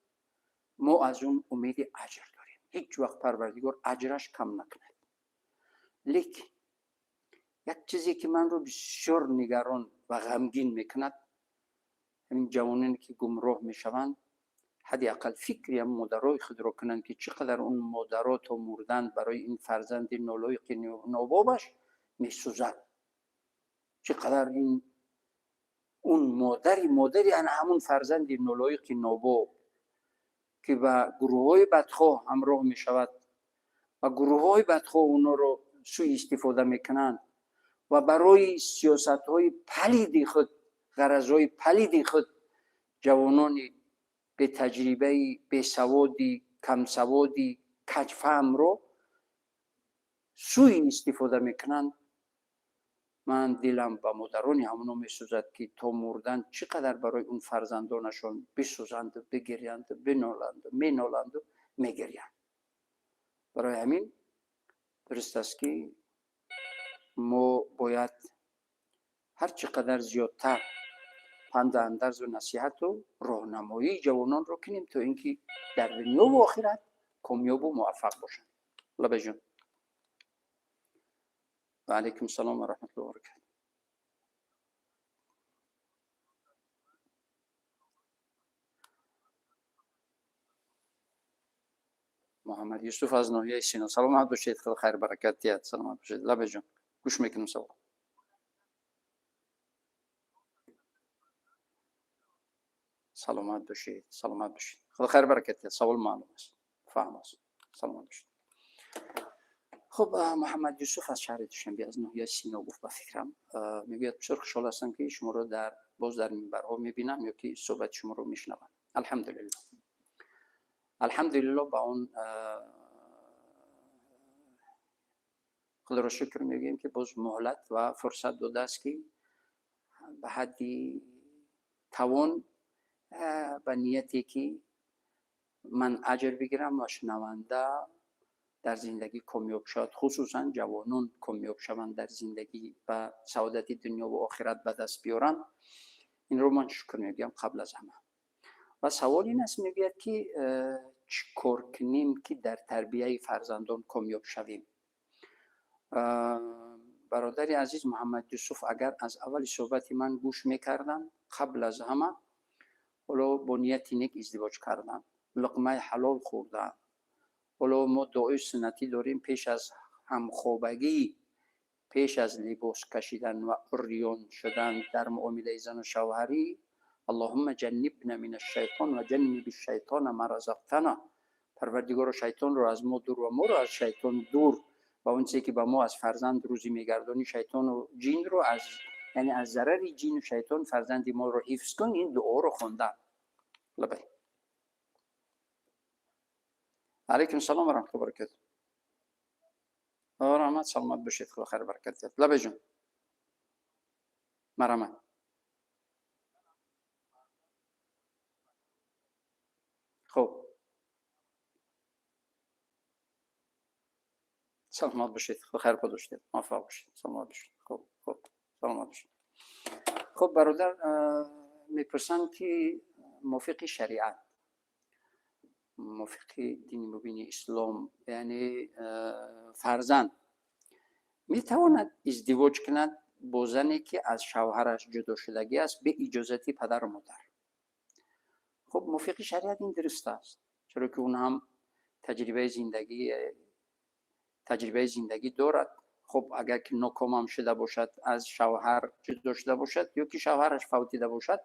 ما از اون امید اجر داریم. هیچ وقت پروردگار اجرش کم نکند. لیکن یک چیزی که من رو بسیار نگران و غمگین میکند، همین جوانانی که گمراه میشوند، حداقل فکری هم مادرای خود را کنند که چقدر اون مادرها تا مردن برای این فرزند نالایق نابابش میسوزد. چقدر این اون مادری همون فرزند نالایق ناباب که به گروه های بدخواه همراه می شود و گروه های بدخواه اونا رو سوء استفاده میکنند و برای سیاست های پلید خود، غرض های پلید خود جوانان به تجربه، به سوادی، کم سوادی، کج فهم رو سوء استفاده میکنند. من دلم با مادرانی همونو میسوزد که تا مردن چقدر برای اون فرزندانشون بسوزند و بگریند و بنالند و مینالند و میگریند. برای همین درست است که ما باید هر چقدر زیادتر پند اندرز و نصیحت و راهنمایی جوانان رو کنیم تا اینکه در دنیا و آخرت کامیاب و موفق باشن. الله بجون. و علیکم السلام و رحمت الله و برکاته. محمد یوسف از ناحیه سینا. سلامت باشید، خدا خیر برکت. سلامت باشید. الله بجون. گوش میکنم سوال. سلامت باشید، سلامت باشید. خدا خیر برکت. سوال معلوم است، فهم است. سلامت باشید. خب محمد یوسف از شهر دوشنبه از ناحیه سینا گفت. با فکرم میگوید بسیار خوشحال هستم که شما رو باز در منبرها میبینم یا که صحبت شما رو میشنوم. الحمدلله. الحمدلله. با اون خدا را شکر میگیم که باز مهلت و فرصت داده است که به حدی توان به نیتی که من اجر بگیرم و شنونده در زندگی کامیاب شد، خصوصا جوانان کامیاب شوند در زندگی و سعادت دنیا و آخرت به دست بیارن. این رو من شکر میگم قبل از همه. و سوال این است، میگوید که چیکار کنیم که در تربیت فرزندان کامیاب شویم. برادری عزیز محمد یوسف اگر از اول صحبت من گوش میکردن، قبل از همه ولو با نیت نیک ازدواج کردن، لقمه حلال خوردن. ولو ما دعای سنتی داریم پیش از همخوابگی، پیش از لباس کشیدن و عریان شدن در معامله زن و شوهری، اللهم جنبنا من الشیطان و جنب الشیطان ما رزقتنا. پروردگار شیطان رو از ما دور و ما رو از شیطان دور. و اون چیزی که با ما از فرزند روزی میگردانی، شیطان و جین رو از یعنی از ضرر جین و شیطان فرزند ما رو حفظ کن. این دعا رو خوندن. لبی. علیکم السلام و رحمت الله و برکاته. رحمت سلامت باشید. خدا خیر برکت دهد. لبی جون. مرحمت. خب. سلامت باشید. خدا خیر بداشته. موفق باشید. سلامت باشید. خب. سلامت باشید. خب برادر میپرسن که موافق شریعت، موافق دین مبین اسلام، یعنی فرزند میتواند ازدواج کند با زنی که از شوهرش جدا شدگی است به اجازه پدر و مادر؟ خب موافق شریعت این درست است، چرا که اون هم تجربه زندگی دارد. خب اگر که ناکام هم شده باشد، از شوهر جدا شده باشد یا که شوهرش فوتیده باشد،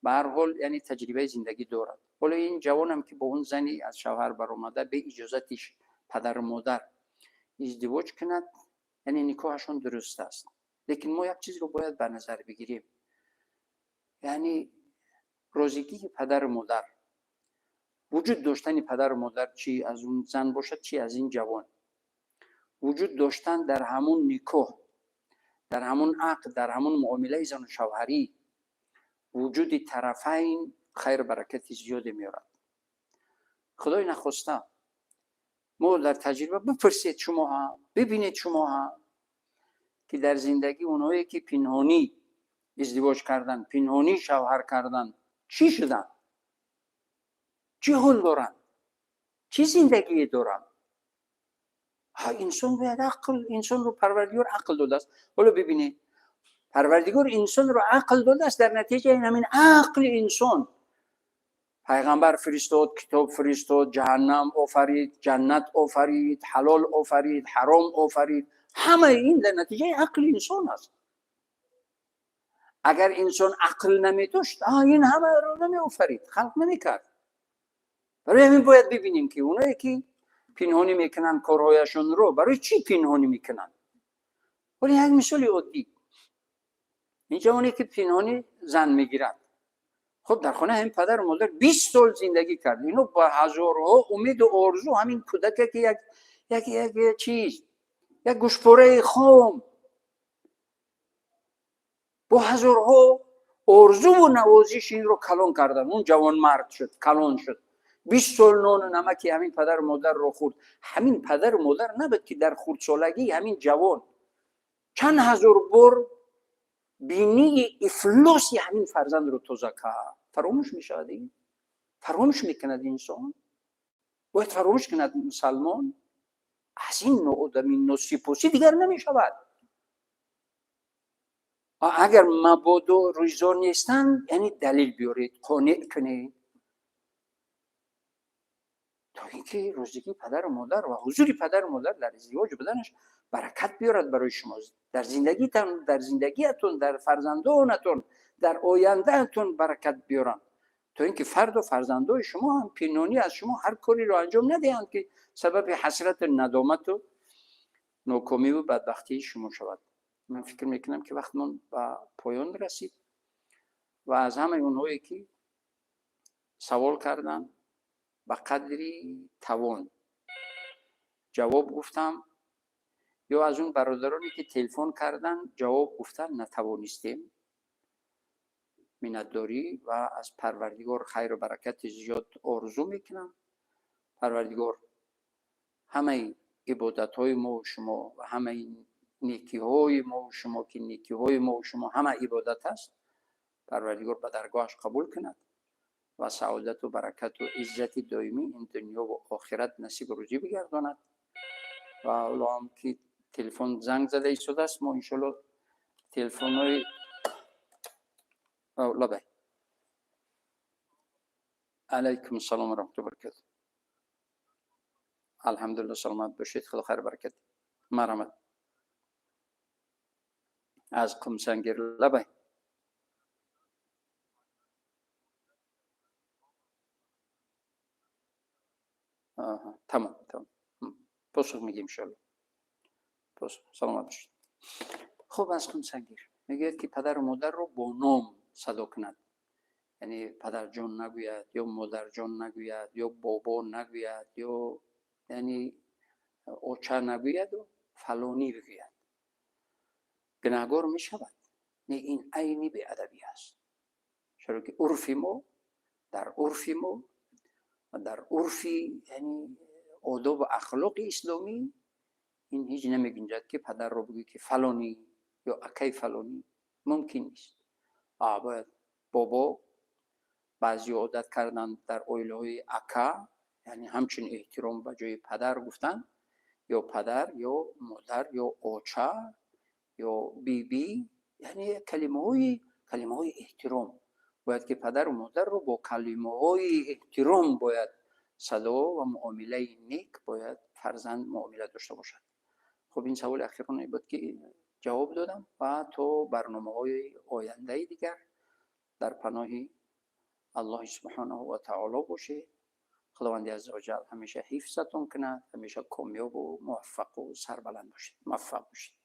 به هر حال یعنی تجربه زندگی دارد. ولی این جوان هم که با اون زنی از شوهر برآمده به اجازتش پدر و مادر ازدواج کند، یعنی نکاحشون درست است. لیکن ما یک چیز رو باید به نظر بگیریم، یعنی روزگی پدر و مادر، وجود داشتن پدر و مادر، چی از اون زن باشد چی از این جوان، وجود داشتن در همون نکاح، در همون عقد، در همون معامله زن و شوهری، وجود طرفین خیر برکت زیادی میارد. خدای نخواسته ما در تجربه بپرسید شما ها، ببینید شما ها که در زندگی اونایی که پنهانی ازدواج کردن، پنهانی شوهر کردن، چی شدن؟ چی حال دارن؟ چی زندگی دارن؟ انسان باید عقل، انسان رو پروردگار عقل داده است. حالا ببینید پروردگار انسان رو عقل داده است، در نتیجه همین عقل انسان پیغمبر فرستاد، کتاب فرستاد، جهنم آفرید، جنت آفرید، حلال آفرید، حرام آفرید. همه این در نتیجه عقل انسان است. اگر انسان عقل نمی داشت این همه رو نمی آفرید، خلق نمی کرد. برای همین باید ببینیم که اونایی که پنهانی میکنن کارهایشون رو، برای چی پنهانی میکنن؟ ولی یک مثال عادی، این جوانی که پنهانی زن میگیرد، خب در خانه همین پدر و مادر 20 سال زندگی کرد، اینو با هزارها امید و آرزو، همین کودک که یک چیز، یک گوشپاره خام، با هزارها آرزو و نوازش این رو کلان کردن. اون جوان مرد شد، کلان شد، 20 سال نان و نمکی همین پدر و مادر رو خورد. همین پدر و مادر نبود که در خردسالگی همین جوان چند هزار بار بینی افلاس همین فرزند رو توزه کرد. فراموش میشود این؟ فراموش میکند انسان؟ باید فراموش کند مسلمان؟ از این نوع آدمی ناسپاسی دیگر نمیشود. اگر مبادا رویزار نیستن، یعنی دلیل بیارید، قانع کنید، تا اینکه روزگی پدر و مادر و حضور پدر و مادر در ازدواج بدنش برکت بیارد برای شما، در زندگیتون، در زندگیتون، در فرزندانتون، در آیندهتون برکت بیارن، تا اینکه فرد و فرزندان شما هم پنهانی از شما هر کاری رو انجام ندهند که سبب حسرت، ندامت و ناکامی و بدبختی شما شود. من فکر میکنم که وقتمون به پایان رسید و از همه اونهایی که سوال کردن به قدری توان جواب گفتم، یا از اون برادرانی که تلفن کردن جواب گفتن نتوانستیم، منتداری و از پروردگار خیر و برکت زیاد آرزو میکنم. پروردگار همه عبادت های ما و شما و همه نیکی های ما و شما، که نیکی های ما و شما همه عبادت است، پروردگار به درگاهش قبول کند و سعادت و برکت و عزت دائمی این دنیا و آخرت نصیب روزی بگرداند. و حالا هم که تلفن زنگ زده ایستاده است، ما انشالله تلفن های لبه. علیکم السلام و رحمت الله و برکاته. الحمدلله سلامت باشید. خدا خیر برکت. مرحمت. از قمسنگیر لبه. تمام. پاسخ میگیم انشالله. پاسخ. سلامت باشید. خب از قمسنگیر میگه که پدر و مادر رو با نام صدا کند، یعنی پدر جان نگوید یا مادر جان نگوید یا بابا نگوید یا یعنی اوچه نگوید و فلانی بگوید، گناهگار می شود. نه، این عینی به ادبی است. چرا که عرف ما و در عرفی یعنی آداب و اخلاق اسلامی این هیچ نمیگنجد که پدر رو بگی که فلانی یا اکی فلانی، ممکن نیست. باید بابا، بعضی عادت کردن در اویلهای اکا، یعنی همچین احترام به جای پدر گفتن، یا پدر یا مادر یا اوچه یا بی، یعنی کلمه های احترام. باید که پدر و مادر رو با کلمه های احترام باید صدا و معامله نیک باید فرزند معامله داشته باشد. خب این سوال اخیرانه بود که جواب دادم و تو برنامه های آینده دیگر در پناه الله سبحانه و تعالی باشه. خداوند عزوجل همیشه حفظتون کنه، همیشه کامیاب و موفق و سربلند باشید. موفق باشید.